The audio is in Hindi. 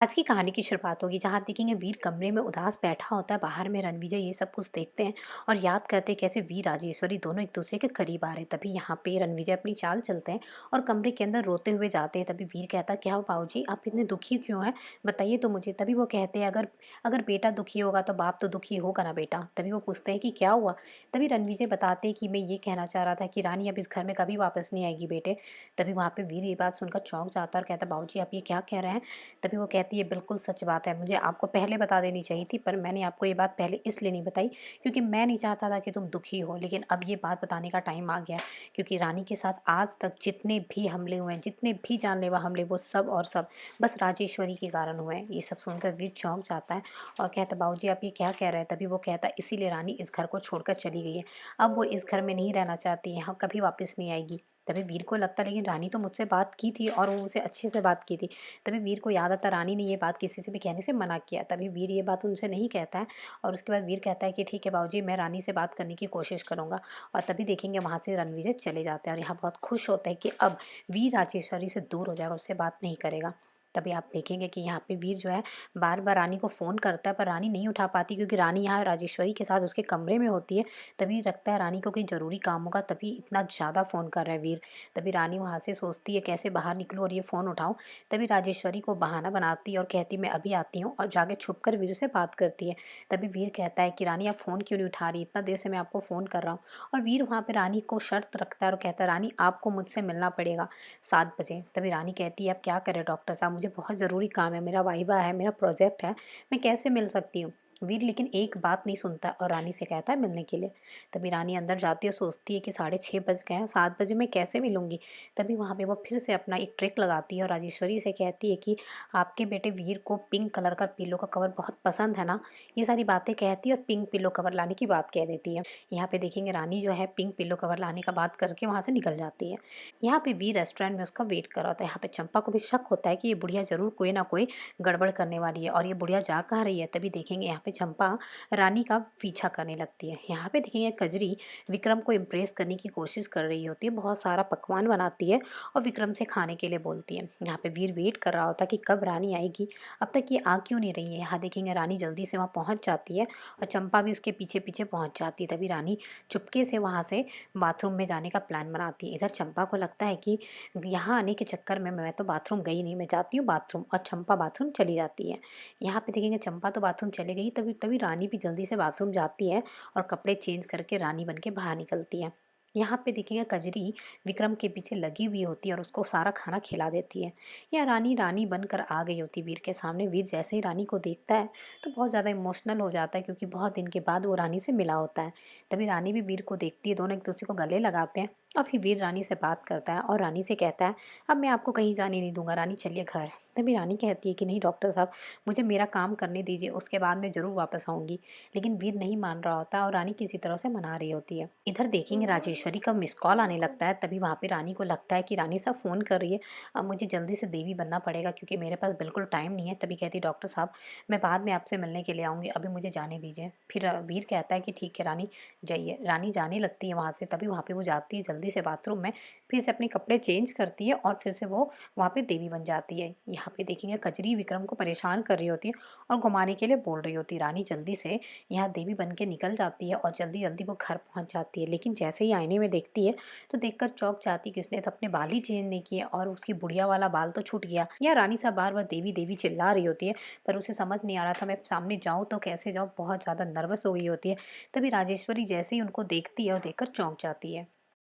आज की कहानी की शुरुआत होगी जहाँ देखेंगे वीर कमरे में उदास बैठा होता है। बाहर में रणविजय ये सब कुछ देखते हैं और याद करते हैं कैसे वीर राजेश्वरी दोनों एक दूसरे के करीब आ रहे हैं। तभी यहाँ पे रणविजय अपनी चाल चलते हैं और कमरे के अंदर रोते हुए जाते हैं। तभी वीर कहता है, क्या हो बाबूजी, आप इतने दुखी क्यों हैं, बताइए तो मुझे। तभी वो कहते हैं, अगर अगर बेटा दुखी होगा तो बाप तो दुखी होगा ना बेटा। तभी वो पूछते हैं कि क्या हुआ। तभी रणविजय बताते हैं कि मैं ये कहना चाह रहा था कि रानी अब इस घर में कभी वापस नहीं आएगी बेटे। तभी वहाँ पे वीर ये बात सुनकर चौंक जाता है और कहता है, बाबूजी आप ये क्या कह रहे हैं। तभी वो कहती है, बिल्कुल सच बात है, मुझे आपको पहले बता देनी चाहिए थी, पर मैंने आपको ये बात पहले इसलिए नहीं बताई क्योंकि मैं नहीं चाहता था कि तुम दुखी हो। लेकिन अब ये बात बताने का टाइम आ गया है, क्योंकि रानी के साथ आज तक जितने भी हमले हुए हैं, जितने भी जानलेवा हमले, वो सब और सब बस राजेश्वरी के कारण हुए हैं। ये सब सुनकर वीर चौंक जाता है और कहता है, बाबूजी आप ये क्या कह रहे हैं। तभी वो कहता है, इसीलिए रानी इस घर को छोड़कर चली गई है। अब वो इस घर में नहीं रहना चाहती, यहाँ कभी वापस नहीं आएगी। तभी वीर को लगता है, लेकिन रानी तो मुझसे बात की थी और वो मुझसे अच्छे से बात की थी। तभी वीर को याद आता, रानी ने ये बात किसी से भी कहने से मना किया। तभी वीर ये बात उनसे नहीं कहता है और उसके बाद वीर कहता है कि ठीक है बाबूजी, मैं रानी से बात करने की कोशिश करूंगा। और तभी देखेंगे वहां से रणविजय चले जाते हैं और यहाँ बहुत खुश होता है कि अब वीर राजेश्वरी से दूर हो जाएगा, उससे बात नहीं करेगा। तभी आप देखेंगे कि यहाँ पे वीर जो है बार बार रानी को फ़ोन करता है, पर रानी नहीं उठा पाती क्योंकि रानी यहाँ राजेश्वरी के साथ उसके कमरे में होती है। तभी लगता है रानी को कोई ज़रूरी काम होगा, तभी इतना ज़्यादा फ़ोन कर रहा है वीर। तभी रानी वहाँ से सोचती है कैसे बाहर निकलूँ और ये फ़ोन उठाऊँ। तभी राजेश्वरी को बहाना बनाती है और कहती मैं अभी आती हूँ, और जाके छुप कर वीर से बात करती है। तभी वीर कहता है कि रानी आप फ़ोन क्यों नहीं उठा रही, इतना देर से मैं आपको फ़ोन कर रहा हूँ। और वीर वहाँ पे रानी को शर्त रखता है और कहता है, रानी आपको मुझसे मिलना पड़ेगा 7 बजे। तभी रानी कहती है, अब क्या करें डॉक्टर साहब, मुझे बहुत ज़रूरी काम है, मेरा वाइवा है, मेरा प्रोजेक्ट है, मैं कैसे मिल सकती हूँ। वीर लेकिन एक बात नहीं सुनता और रानी से कहता है मिलने के लिए। तभी रानी अंदर जाती है, सोचती है कि 6:30 बज गए हैं, 7 बजे मैं कैसे मिलूंगी। तभी वहाँ पे वो फिर से अपना एक ट्रिक लगाती है और राजेश्वरी से कहती है कि आपके बेटे वीर को पिंक कलर का पिलो का कवर बहुत पसंद है ना। ये सारी बातें कहती है और पिंक पिलो कवर लाने की बात कह देती है। यहाँ पे देखेंगे रानी जो है पिंक पिलो कवर लाने का बात करके वहाँ से निकल जाती है। यहाँ पे वीर रेस्टोरेंट में उसका वेट कर रहा होता है। यहाँ पे चंपा को भी शक होता है कि ये बुढ़िया जरूर कोई ना कोई गड़बड़ करने वाली है और ये बुढ़िया जा कहाँ रही है। तभी देखेंगे यहाँ पे चंपा रानी का पीछा करने लगती है। यहाँ पे देखेंगे कजरी विक्रम को इम्प्रेस करने की कोशिश कर रही होती है, बहुत सारा पकवान बनाती है और विक्रम से खाने के लिए बोलती है। यहाँ पे वीर वेट कर रहा होता है कि कब रानी आएगी, अब तक ये आ क्यों नहीं रही है। यहाँ देखेंगे रानी जल्दी से वहाँ पहुँच जाती है और चंपा भी उसके पीछे पीछे पहुँच जाती है। तभी रानी चुपके से वहाँ से बाथरूम में जाने का प्लान बनाती है। इधर चंपा को लगता है कि यहाँ आने के चक्कर में मैं तो बाथरूम गई नहीं, मैं जाती हूँ बाथरूम, और चंपा बाथरूम चली जाती है। यहाँ पे देखेंगे चंपा तो बाथरूम चली गई, तभी तभी रानी भी जल्दी से बाथरूम जाती है और कपड़े चेंज करके रानी बन के बाहर निकलती है। यहाँ पे देखेंगे कजरी विक्रम के पीछे लगी हुई होती है और उसको सारा खाना खिला देती है। या रानी रानी बनकर आ गई होती वीर के सामने। वीर जैसे ही रानी को देखता है तो बहुत ज़्यादा इमोशनल हो जाता है क्योंकि बहुत दिन के बाद वो रानी से मिला होता है। तभी रानी भी वीर को देखती है, दोनों एक दूसरे को गले लगाते हैं और फिर वीर रानी से बात करता है और रानी से कहता है, अब मैं आपको कहीं जाने नहीं दूंगा रानी, चलिए घर। तभी रानी कहती है कि नहीं डॉक्टर साहब, मुझे मेरा काम करने दीजिए, उसके बाद मैं ज़रूर वापस आऊँगी। लेकिन वीर नहीं मान रहा होता और रानी किसी तरह से मना रही होती है। इधर देखेंगे राजेश्वरी का मिस कॉल आने लगता है। तभी वहाँ पे रानी को लगता है कि रानी साहब फ़ोन कर रही है, अब मुझे जल्दी से देवी बनना पड़ेगा क्योंकि मेरे पास बिल्कुल टाइम नहीं है। तभी कहती है, डॉक्टर साहब मैं बाद में आपसे मिलने के लिए आऊँगी, अभी मुझे जाने दीजिए। फिर वीर कहता है कि ठीक है रानी जाइए। रानी जाने लगती है वहाँ से। तभी वहाँ पे वो जाती है जल्दी से बाथरूम में, फिर से अपने कपड़े चेंज करती है और फिर से वो वहाँ पे देवी बन जाती है। यहाँ पे देखेंगे कजरी विक्रम को परेशान कर रही होती है और घुमाने के लिए बोल रही होती है। रानी जल्दी से यहाँ देवी बन के निकल जाती है और जल्दी जल्दी वो घर पहुँच जाती है। लेकिन जैसे ही आईने में देखती है तो देखकर चौंक जाती है कि उसने तो अपने बाल ही चेंज नहीं किए और उसकी बुढ़िया वाला बाल तो छूट गया। या रानी साहब बार बार देवी देवी चिल्ला रही होती है, पर उसे समझ नहीं आ रहा था मैं सामने जाऊँ तो कैसे जाऊँ, बहुत ज़्यादा नर्वस हो गई होती है। तभी राजेश्वरी जैसे ही उनको देखती है और देखकर चौंक जाती है।